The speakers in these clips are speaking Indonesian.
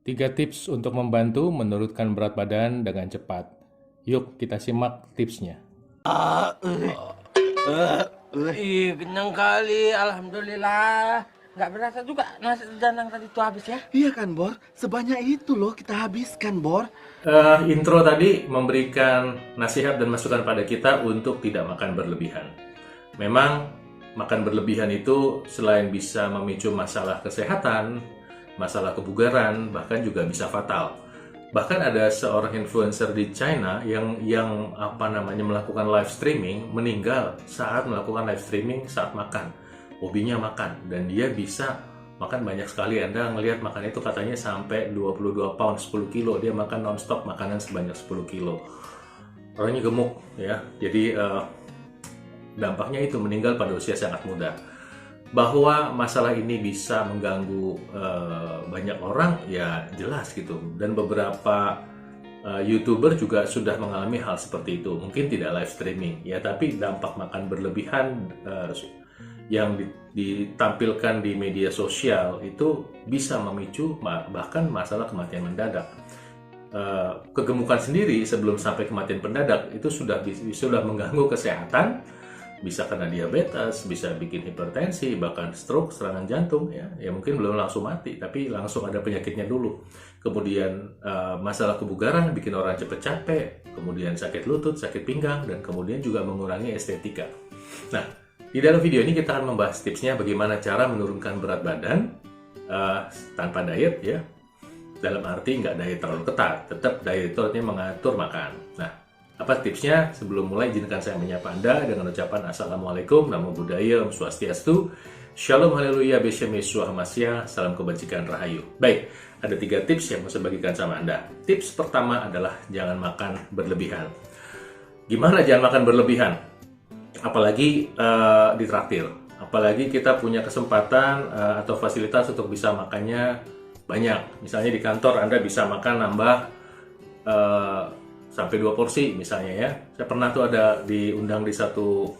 3 tips untuk membantu menurunkan berat badan dengan cepat. Yuk kita simak tipsnya. Kenyang kali, alhamdulillah. Nggak berasa juga nasi janang tadi itu habis ya. Iya kan, Bor? Sebanyak itu loh kita habiskan, Bor. Intro tadi memberikan nasihat dan masukan pada kita untuk tidak makan berlebihan. Memang makan berlebihan itu selain bisa memicu masalah kesehatan, masalah kebugaran, bahkan juga bisa fatal. Bahkan ada seorang influencer di China yang melakukan live streaming meninggal saat melakukan live streaming saat makan. Hobinya makan dan dia bisa makan banyak sekali. Anda ngelihat makan itu katanya sampai 22 pound 10 kilo. Dia makan nonstop makanan sebanyak 10 kilo. Orangnya gemuk ya. Jadi dampaknya itu meninggal pada usia sangat muda. Bahwa masalah ini bisa mengganggu banyak orang ya jelas gitu, dan beberapa YouTuber juga sudah mengalami hal seperti itu. Mungkin tidak live streaming ya, tapi dampak makan berlebihan yang ditampilkan di media sosial itu bisa memicu bahkan masalah kematian mendadak. Kegemukan sendiri sebelum sampai kematian mendadak itu sudah mengganggu kesehatan. Bisa kena diabetes, bisa bikin hipertensi, bahkan stroke, serangan jantung ya mungkin belum langsung mati, tapi langsung ada penyakitnya dulu. Kemudian masalah kebugaran bikin orang cepet capek, kemudian sakit lutut, sakit pinggang, dan kemudian juga mengurangi estetika. Nah, di dalam video ini kita akan membahas tipsnya bagaimana cara menurunkan berat badan tanpa diet ya. Dalam arti nggak diet terlalu ketat, tetap diet itu artinya mengatur makan. Nah, apa tipsnya? Sebelum mulai, izinkan saya menyapa Anda dengan ucapan Assalamualaikum, Namo Buddhaya, Om Swastiastu, Shalom Haleluya, Beshem Yeshua Hamasya, Salam Kebajikan Rahayu. Baik, ada 3 tips yang mau saya bagikan sama Anda. Tips pertama adalah jangan makan berlebihan. Gimana jangan makan berlebihan? Apalagi ditraktir. Apalagi kita punya kesempatan atau fasilitas untuk bisa makannya banyak. Misalnya di kantor Anda bisa makan nambah sampai 2 porsi misalnya ya. Saya pernah tuh ada diundang di satu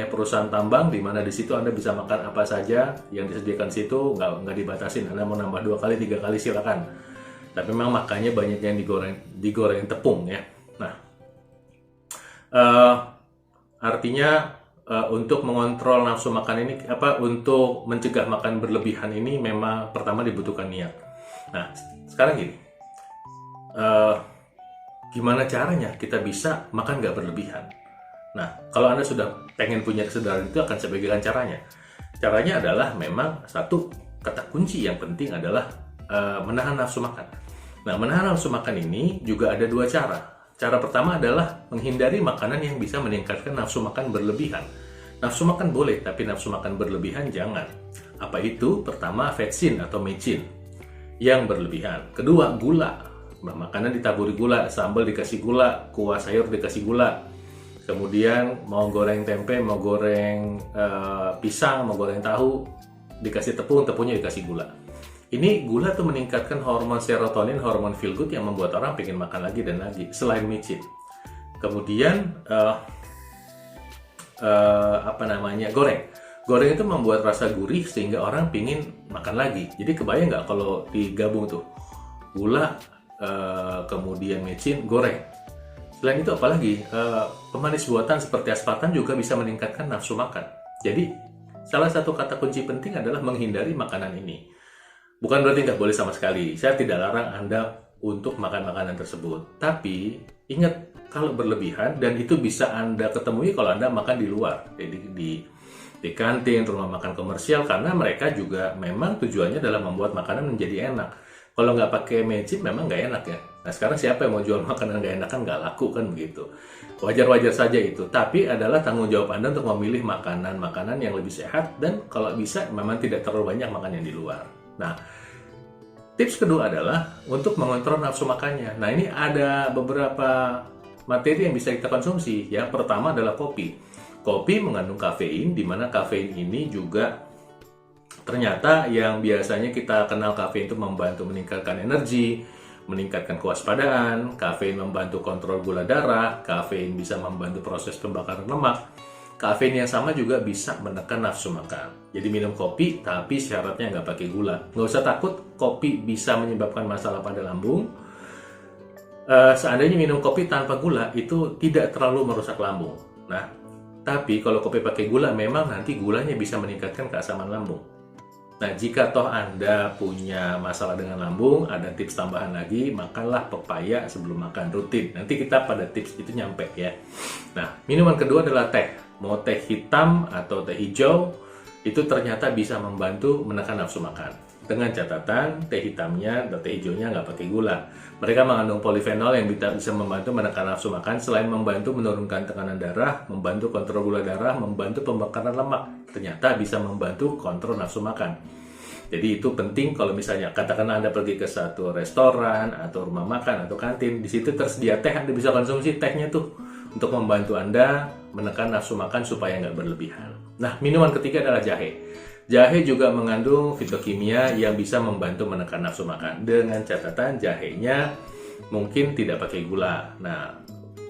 perusahaan tambang, di mana di situ Anda bisa makan apa saja yang disediakan situ, nggak dibatasin. Anda mau nambah 2 kali 3 kali silakan. Tapi memang makannya banyak yang digoreng tepung ya. Nah, artinya untuk mengontrol nafsu makan ini untuk mencegah makan berlebihan ini memang pertama dibutuhkan niat. Nah, sekarang gini. Gimana caranya kita bisa makan nggak berlebihan? Nah, kalau Anda sudah pengen punya kesadaran itu, akan saya bagikan caranya. Caranya adalah memang satu, kata kunci yang penting adalah menahan nafsu makan. Nah, menahan nafsu makan ini juga ada 2 cara. Cara pertama adalah menghindari makanan yang bisa meningkatkan nafsu makan berlebihan. Nafsu makan boleh, tapi nafsu makan berlebihan jangan. Apa itu? Pertama, vetsin atau mecin yang berlebihan. Kedua, gula. Makanan ditaburi gula, sambal dikasih gula, kuah sayur dikasih gula. Kemudian mau goreng tempe, mau goreng pisang, mau goreng tahu, dikasih tepung, tepungnya dikasih gula. Ini gula tuh meningkatkan hormon serotonin, hormon feel good yang membuat orang pengen makan lagi dan lagi, selain micin. Kemudian goreng. Goreng itu membuat rasa gurih sehingga orang pengen makan lagi. Jadi kebayang nggak kalau digabung tuh gula, kemudian mecin, goreng. Selain itu apalagi pemanis buatan seperti aspartam juga bisa meningkatkan nafsu makan. Jadi salah satu kata kunci penting adalah menghindari makanan ini. Bukan berarti nggak boleh sama sekali. Saya tidak larang Anda untuk makan makanan tersebut. Tapi ingat, kalau berlebihan, dan itu bisa Anda ketemui kalau Anda makan di luar, jadi di kantin, rumah makan komersial, karena mereka juga memang tujuannya adalah membuat makanan menjadi enak. Kalau nggak pakai mecin memang nggak enak ya. Nah, sekarang siapa yang mau jual makanan nggak enak? Kan nggak laku kan begitu. Wajar-wajar saja itu. Tapi adalah tanggung jawab Anda untuk memilih makanan-makanan yang lebih sehat, dan kalau bisa memang tidak terlalu banyak makan yang di luar. Nah, tips kedua adalah untuk mengontrol nafsu makannya. Nah, ini ada beberapa materi yang bisa kita konsumsi. Yang pertama adalah kopi. Kopi mengandung kafein, di mana kafein ini juga ternyata yang biasanya kita kenal kafein itu membantu meningkatkan energi, meningkatkan kewaspadaan, kafein membantu kontrol gula darah, kafein bisa membantu proses pembakaran lemak. Kafein yang sama juga bisa menekan nafsu makan. Jadi minum kopi, tapi syaratnya nggak pakai gula. Nggak usah takut, kopi bisa menyebabkan masalah pada lambung. Seandainya minum kopi tanpa gula, itu tidak terlalu merusak lambung. Nah, tapi kalau kopi pakai gula, memang nanti gulanya bisa meningkatkan keasaman lambung. Nah, jika toh Anda punya masalah dengan lambung, ada tips tambahan lagi, makanlah pepaya sebelum makan rutin. Nanti kita pada tips itu nyampe ya. Nah, minuman kedua adalah teh. Mau teh hitam atau teh hijau, itu ternyata bisa membantu menekan nafsu makan. Dengan catatan, teh hitamnya atau teh hijaunya nggak pakai gula. Mereka mengandung polifenol yang bisa membantu menekan nafsu makan, selain membantu menurunkan tekanan darah, membantu kontrol gula darah, membantu pembakaran lemak. Ternyata bisa membantu kontrol nafsu makan. Jadi itu penting kalau misalnya katakanlah Anda pergi ke satu restoran atau rumah makan atau kantin, di situ tersedia teh, Anda bisa konsumsi tehnya tuh untuk membantu Anda menekan nafsu makan supaya nggak berlebihan. Nah, minuman ketiga adalah jahe. Jahe juga mengandung fitokimia yang bisa membantu menekan nafsu makan. Dengan catatan jahenya mungkin tidak pakai gula. Nah,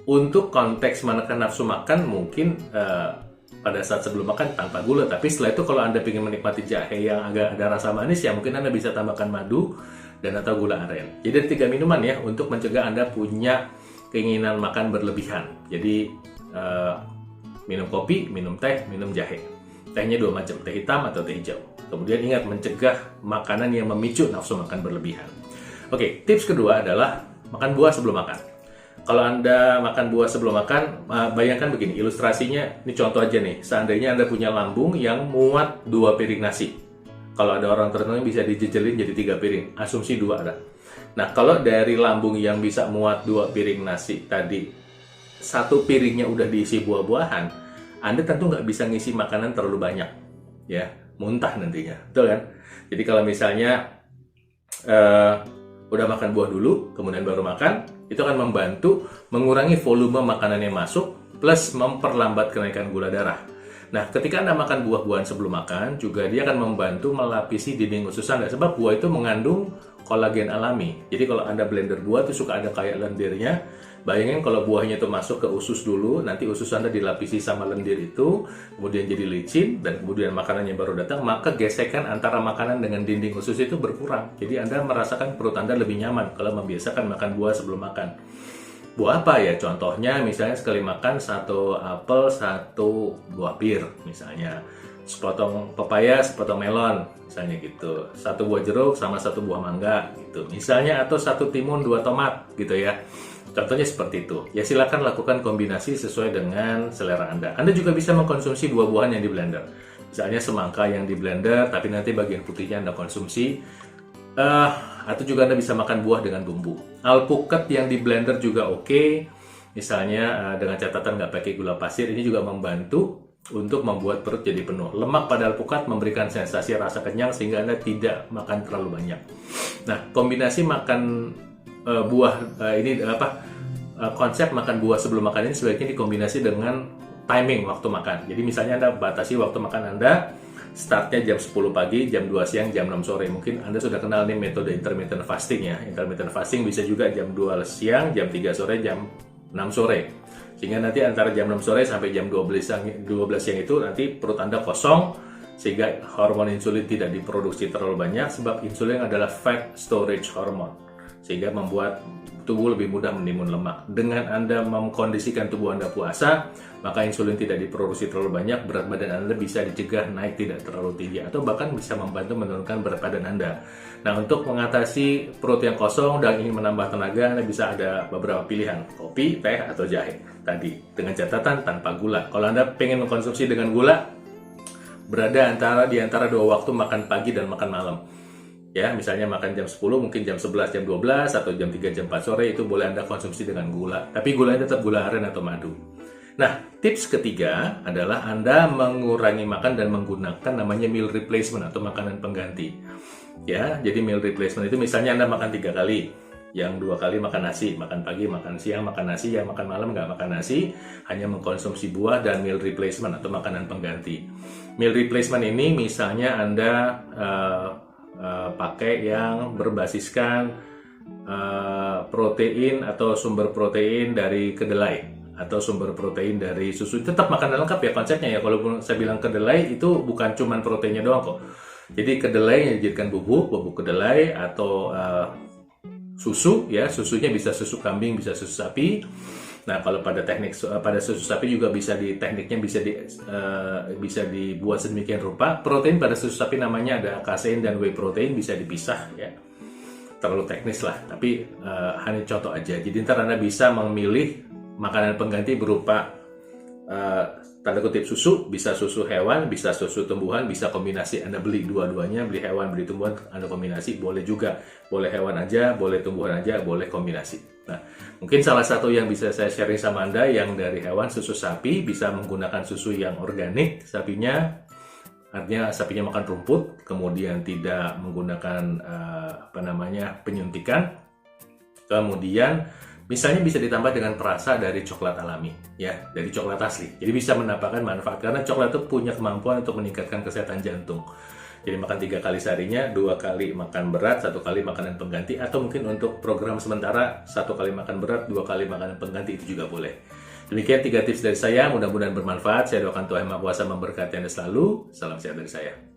untuk konteks menekan nafsu makan mungkin pada saat sebelum makan tanpa gula. Tapi setelah itu kalau Anda ingin menikmati jahe yang agak ada rasa manis, ya mungkin Anda bisa tambahkan madu dan atau gula aren. Jadi ada 3 minuman ya untuk mencegah Anda punya keinginan makan berlebihan. Jadi minum kopi, minum teh, minum jahe. Tehnya 2 macam, teh hitam atau teh hijau. Kemudian ingat mencegah makanan yang memicu nafsu makan berlebihan. Oke, tips kedua adalah makan buah sebelum makan. Kalau Anda makan buah sebelum makan, bayangkan begini, ilustrasinya, ini contoh aja nih. Seandainya Anda punya lambung yang muat 2 piring nasi. Kalau ada orang tertentu bisa dijejelin jadi 3 piring, asumsi 2 ada. Nah, kalau dari lambung yang bisa muat 2 piring nasi tadi, 1 piringnya udah diisi buah-buahan, Anda tentu nggak bisa ngisi makanan terlalu banyak, ya, muntah nantinya, betul kan? Jadi kalau misalnya udah makan buah dulu, kemudian baru makan, itu akan membantu mengurangi volume makanan yang masuk, plus memperlambat kenaikan gula darah. Nah, ketika Anda makan buah-buahan sebelum makan, juga dia akan membantu melapisi dinding usus Anda, sebab buah itu mengandung kolagen alami. Jadi kalau Anda blender buah itu suka ada kayak lendirnya. Bayangin kalau buahnya itu masuk ke usus dulu, nanti usus Anda dilapisi sama lendir itu, kemudian jadi licin, dan kemudian makanannya baru datang, maka gesekan antara makanan dengan dinding usus itu berkurang. Jadi Anda merasakan perut Anda lebih nyaman kalau membiasakan makan buah sebelum makan. Buah apa ya? Contohnya misalnya sekali makan 1 apel, 1 buah pir misalnya. Sepotong pepaya, sepotong melon, misalnya gitu. 1 buah jeruk sama 1 buah mangga gitu. Misalnya, atau 1 timun, 2 tomat gitu ya. Contohnya seperti itu. Ya silakan lakukan kombinasi sesuai dengan selera Anda. Anda juga bisa mengkonsumsi buah-buahan yang di blender. Misalnya semangka yang di blender, tapi nanti bagian putihnya Anda konsumsi. Atau juga Anda bisa makan buah dengan bumbu. Alpukat yang di blender juga oke. Misalnya dengan catatan nggak pakai gula pasir, ini juga membantu untuk membuat perut jadi penuh. Lemak pada alpukat memberikan sensasi rasa kenyang sehingga Anda tidak makan terlalu banyak. Nah, kombinasi makan konsep makan buah sebelum makan ini sebaiknya dikombinasi dengan timing waktu makan. Jadi misalnya Anda batasi waktu makan Anda, startnya jam 10 pagi, jam 2 siang, jam 6 sore. Mungkin Anda sudah kenal nih metode intermittent fasting ya. Intermittent fasting bisa juga jam 2 siang, jam 3 sore, jam 6 sore. Sehingga nanti antara jam 6 sore sampai jam 12 siang itu nanti perut Anda kosong, sehingga hormon insulin tidak diproduksi terlalu banyak, sebab insulin adalah fat storage hormone, sehingga membuat tubuh lebih mudah menimbun lemak. Dengan Anda mengkondisikan tubuh Anda puasa, maka insulin tidak diproduksi terlalu banyak, berat badan Anda bisa dicegah naik tidak terlalu tinggi, atau bahkan bisa membantu menurunkan berat badan Anda. Nah, untuk mengatasi perut yang kosong dan ingin menambah tenaga, Anda bisa ada beberapa pilihan, kopi, teh, atau jahe tadi, dengan catatan tanpa gula. Kalau Anda pengen mengkonsumsi dengan gula, berada di antara 2 waktu makan pagi dan makan malam. Ya, misalnya makan jam 10, mungkin jam 11, jam 12, atau jam 3, jam 4 sore, itu boleh Anda konsumsi dengan gula. Tapi gulanya tetap gula aren atau madu. Nah, tips ketiga adalah Anda mengurangi makan dan menggunakan namanya meal replacement atau makanan pengganti. Ya, jadi meal replacement itu misalnya Anda makan 3 kali. Yang 2 kali makan nasi, makan pagi, makan siang, makan nasi, yang makan malam nggak makan nasi, hanya mengkonsumsi buah dan meal replacement atau makanan pengganti. Meal replacement ini misalnya Anda pakai yang berbasiskan protein atau sumber protein dari kedelai, atau sumber protein dari susu. Tetap makanan lengkap ya konsepnya ya. Kalau saya bilang kedelai itu bukan cuman proteinnya doang kok. Jadi kedelai yang dijadikan bubuk kedelai atau susu ya, susunya bisa susu kambing, bisa susu sapi. Nah, kalau pada susu sapi juga tekniknya bisa dibuat sedemikian rupa. Protein pada susu sapi namanya ada kasein dan whey protein, bisa dipisah ya. Terlalu teknis lah, tapi hanya contoh aja. Jadi ntar Anda bisa memilih makanan pengganti berupa tanda kutip susu, bisa susu hewan, bisa susu tumbuhan, bisa kombinasi. Anda beli dua-duanya, beli hewan, beli tumbuhan, Anda kombinasi, boleh juga. Boleh hewan aja, boleh tumbuhan aja, boleh kombinasi. Nah, mungkin salah satu yang bisa saya sharing sama Anda yang dari hewan, susu sapi, bisa menggunakan susu yang organik sapinya. Artinya sapinya makan rumput, kemudian tidak menggunakan penyuntikan. Kemudian misalnya bisa ditambah dengan perasa dari coklat alami, ya, dari coklat asli. Jadi bisa mendapatkan manfaat karena coklat itu punya kemampuan untuk meningkatkan kesehatan jantung. Jadi makan 3 kali seharinya, 2 kali makan berat, 1 kali makanan pengganti, atau mungkin untuk program sementara 1 kali makan berat, 2 kali makanan pengganti, itu juga boleh. Demikian 3 tips dari saya, mudah-mudahan bermanfaat. Saya doakan Tuhan Maha Kuasa memberkati Anda selalu. Salam sehat dari saya.